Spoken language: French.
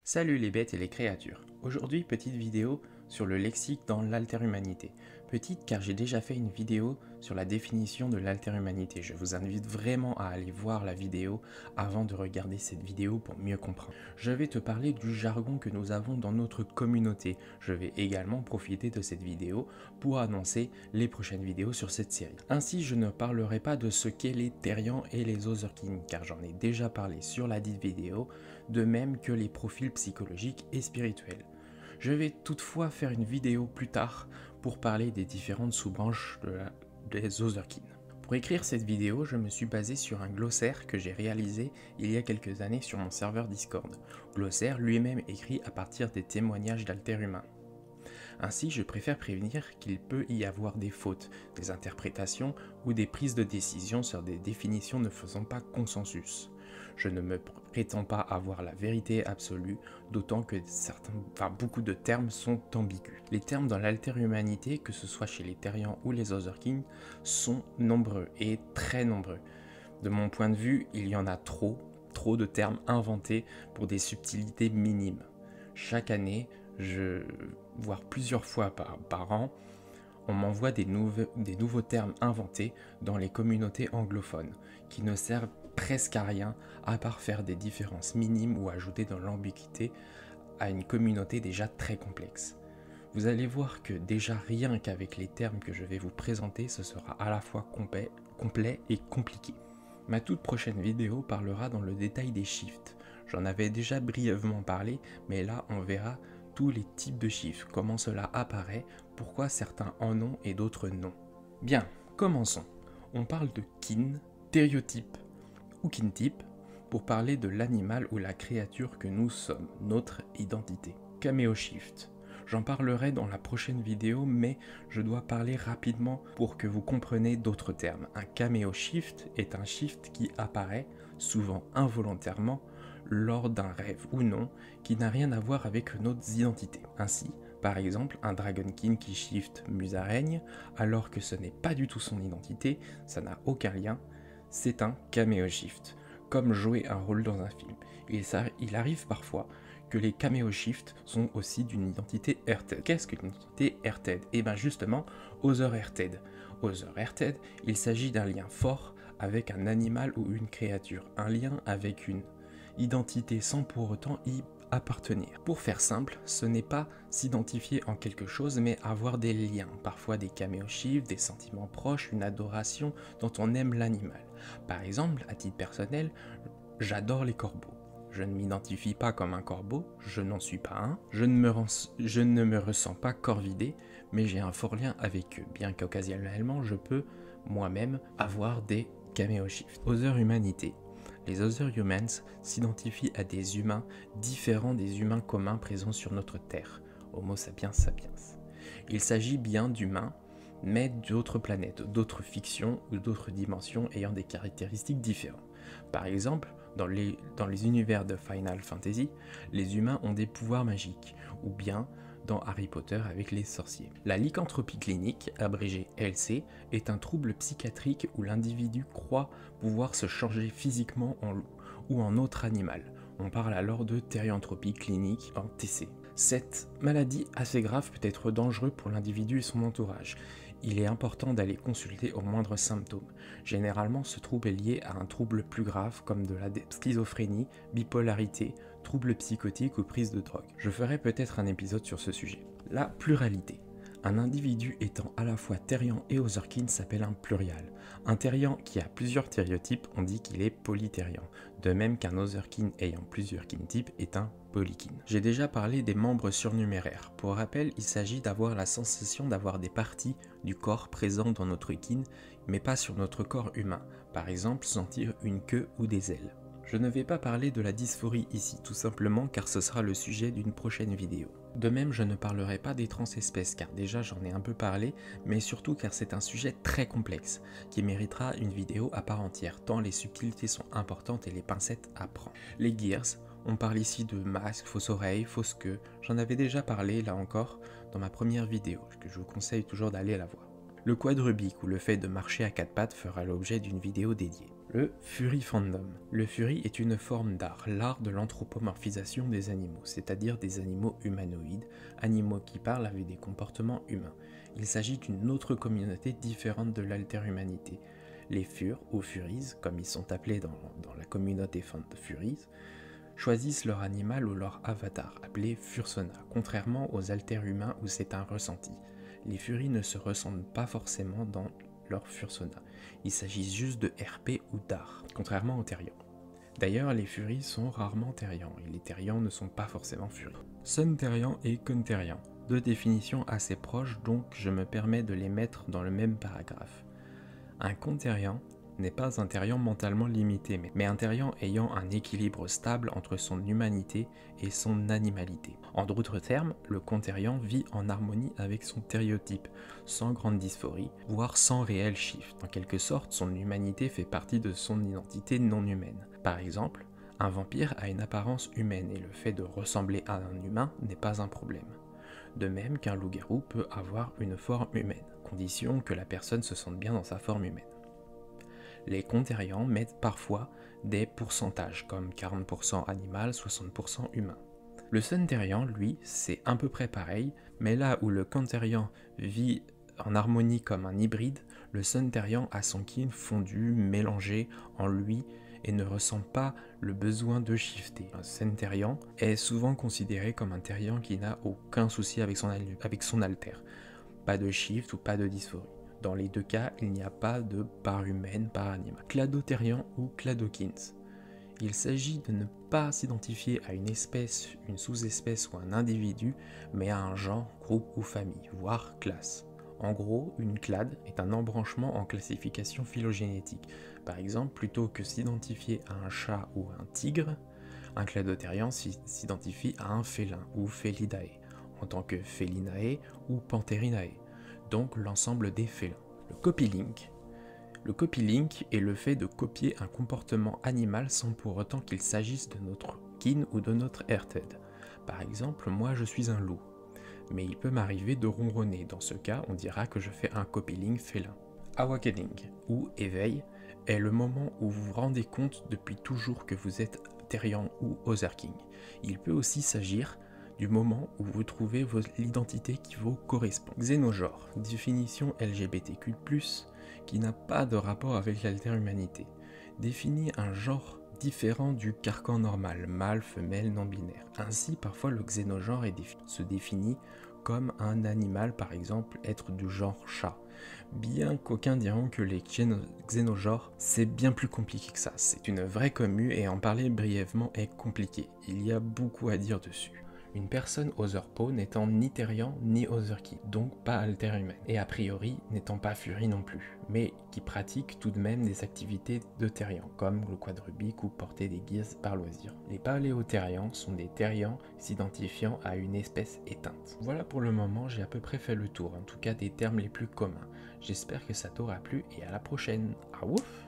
Salut les bêtes et les créatures. Aujourd'hui, petite vidéo sur le lexique dans l'alterhumanité. Petite car j'ai déjà fait une vidéo sur la définition de l'alterhumanité. Je vous invite vraiment à aller voir la vidéo avant de regarder cette vidéo pour mieux comprendre. Je vais te parler du jargon que nous avons dans notre communauté. Je vais également profiter de cette vidéo pour annoncer les prochaines vidéos sur cette série. Ainsi, je ne parlerai pas de ce qu'est les Therians et les Ozerkin car j'en ai déjà parlé sur la dite vidéo, de même que les profils psychologiques et spirituels. Je vais toutefois faire une vidéo plus tard pour parler des différentes sous-branches des Ozerkin. Pour écrire cette vidéo, je me suis basé sur un glossaire que j'ai réalisé il y a quelques années sur mon serveur Discord. Glossaire lui-même écrit à partir des témoignages d'alterhumains. Ainsi, je préfère prévenir qu'il peut y avoir des fautes, des interprétations ou des prises de décision sur des définitions ne faisant pas consensus. Je ne me prétends pas avoir la vérité absolue, d'autant que beaucoup de termes sont ambigus. Les termes dans l'alterhumanité, que ce soit chez les Therians ou les Ozerkin, sont nombreux et très nombreux. De mon point de vue, il y en a trop de termes inventés pour des subtilités minimes. Chaque année, voire plusieurs fois par an, on m'envoie des nouveaux termes inventés dans les communautés anglophones, qui ne servent presque à rien à part faire des différences minimes ou ajouter de l'ambiguïté à une communauté déjà très complexe. Vous allez voir que déjà rien qu'avec les termes que je vais vous présenter, ce sera à la fois complet et compliqué. Ma toute prochaine vidéo parlera dans le détail des shifts. J'en avais déjà brièvement parlé, mais là on verra tous les types de chiffres, comment cela apparaît, pourquoi certains en ont et d'autres non. Bien, commençons. On parle de kin, stéréotype ou kintype pour parler de l'animal ou la créature que nous sommes, notre identité. Cameo shift. J'en parlerai dans la prochaine vidéo, mais je dois parler rapidement pour que vous compreniez d'autres termes. Un cameo shift est un shift qui apparaît, souvent involontairement, lors d'un rêve ou non, qui n'a rien à voir avec notre identité. Ainsi, par exemple, un Dragonkin qui shift musaraigne, alors que ce n'est pas du tout son identité, ça n'a aucun lien, c'est un cameo shift, comme jouer un rôle dans un film. Il arrive parfois que les cameo shifts sont aussi d'une identité Earthed. Qu'est-ce qu'une identité Earthed? Et bien justement, Other Earthed. Other Earthed, il s'agit d'un lien fort avec un animal ou une créature, un lien avec une identité sans pour autant y appartenir. Pour faire simple, ce n'est pas s'identifier en quelque chose, mais avoir des liens, parfois des cameo shifts, des sentiments proches, une adoration dont on aime l'animal. Par exemple, à titre personnel, j'adore les corbeaux. Je ne m'identifie pas comme un corbeau, je n'en suis pas un, je ne me ressens pas corvidé, mais j'ai un fort lien avec eux, bien qu'occasionnellement je peux moi-même avoir des cameo shifts. Other humanité. Les Other Humans s'identifient à des humains différents des humains communs présents sur notre Terre, Homo sapiens sapiens. Il s'agit bien d'humains, mais d'autres planètes, d'autres fictions ou d'autres dimensions ayant des caractéristiques différentes. Par exemple, dans les univers de Final Fantasy, les humains ont des pouvoirs magiques, ou bien dans Harry Potter avec les sorciers. La lycanthropie clinique, abrégée LC, est un trouble psychiatrique où l'individu croit pouvoir se changer physiquement en loup ou en autre animal. On parle alors de thérianthropie clinique en TC. Cette maladie assez grave peut être dangereuse pour l'individu et son entourage. Il est important d'aller consulter aux moindres symptômes. Généralement, ce trouble est lié à un trouble plus grave comme de la schizophrénie, bipolarité, troubles psychotiques ou prise de drogue. Je ferai peut-être un épisode sur ce sujet. La pluralité. Un individu étant à la fois Therian et Ozerkin s'appelle un plurial. Un Therian qui a plusieurs stéréotypes, on dit qu'il est polytherian. De même qu'un Ozerkin ayant plusieurs kintypes est un polykin. J'ai déjà parlé des membres surnuméraires. Pour rappel, il s'agit d'avoir la sensation d'avoir des parties du corps présentes dans notre kin, mais pas sur notre corps humain. Par exemple, sentir une queue ou des ailes. Je ne vais pas parler de la dysphorie ici, tout simplement car ce sera le sujet d'une prochaine vidéo. De même, je ne parlerai pas des transespèces car déjà j'en ai un peu parlé, mais surtout car c'est un sujet très complexe, qui méritera une vidéo à part entière, tant les subtilités sont importantes et les pincettes à prendre. Les gears, on parle ici de masques, fausses oreilles, fausses queues, j'en avais déjà parlé là encore dans ma première vidéo, que je vous conseille toujours d'aller la voir. Le quadrubique ou le fait de marcher à quatre pattes fera l'objet d'une vidéo dédiée. Le Fury Fandom. Le Fury est une forme d'art, l'art de l'anthropomorphisation des animaux, c'est-à-dire des animaux humanoïdes, animaux qui parlent avec des comportements humains. Il s'agit d'une autre communauté différente de l'alterhumanité. Les Furs, ou Furies, comme ils sont appelés dans la communauté Furies, choisissent leur animal ou leur avatar, appelé Fursona, contrairement aux alterhumains où c'est un ressenti. Les Furies ne se ressentent pas forcément dans leur Fursona. Il s'agit juste de RP ou d'art, contrairement aux Therians. D'ailleurs, les Furies sont rarement Therians, et les Therians ne sont pas forcément Furies. Sun Therian et Kun Therian, deux définitions assez proches, donc je me permets de les mettre dans le même paragraphe. Un Kun Therian n'est pas un Therian mentalement limité, mais un Therian ayant un équilibre stable entre son humanité et son animalité. En d'autres termes, le Kun Therian vit en harmonie avec son thériotype, sans grande dysphorie, voire sans réel shift. En quelque sorte, son humanité fait partie de son identité non humaine. Par exemple, un vampire a une apparence humaine et le fait de ressembler à un humain n'est pas un problème. De même qu'un loup-garou peut avoir une forme humaine, condition que la personne se sente bien dans sa forme humaine. Les Kun Therian mettent parfois des pourcentages, comme 40% animal, 60% humain. Le Sun Therian, lui, c'est à peu près pareil, mais là où le Kun Therian vit en harmonie comme un hybride, le Sun Therian a son kin fondu, mélangé en lui, et ne ressent pas le besoin de shifter. Un Sun Therian est souvent considéré comme un Therian qui n'a aucun souci avec son alter. Pas de shift ou pas de dysphorie. Dans les deux cas, il n'y a pas de part humaine, part animale. Cladotherian ou Cladokins. Il s'agit de ne pas s'identifier à une espèce, une sous-espèce ou un individu, mais à un genre, groupe ou famille, voire classe. En gros, une clade est un embranchement en classification phylogénétique. Par exemple, plutôt que s'identifier à un chat ou à un tigre, un cladotherian s'identifie à un félin ou Felidae, en tant que Felinae ou Pantherinae, donc l'ensemble des félins. Le copylink. Le copylink est le fait de copier un comportement animal sans pour autant qu'il s'agisse de notre kin ou de notre heritage. Par exemple, moi je suis un loup, mais il peut m'arriver de ronronner. Dans ce cas, on dira que je fais un copylink félin. Awakening, ou éveil, est le moment où vous vous rendez compte depuis toujours que vous êtes Therian ou Otherking. Il peut aussi s'agir du moment où vous trouvez l'identité qui vous correspond. Xénogenre, définition LGBTQ+, qui n'a pas de rapport avec l'alterhumanité, définit un genre différent du carcan normal, mâle, femelle, non-binaire. Ainsi, parfois le xénogenre se définit comme un animal, par exemple être du genre chat. Bien qu'aucuns diront que les xénogenres, c'est bien plus compliqué que ça. C'est une vraie commu et en parler brièvement est compliqué. Il y a beaucoup à dire dessus. Une personne Otherpo n'étant ni Therian ni Otherkin, donc pas alterhumaine, et a priori n'étant pas Fury non plus, mais qui pratique tout de même des activités de Therian, comme le quadrubique ou porter des guises par loisir. Les paléothérians sont des Therians s'identifiant à une espèce éteinte. Voilà pour le moment, j'ai à peu près fait le tour, en tout cas des termes les plus communs. J'espère que ça t'aura plu et à la prochaine. Ah ouf!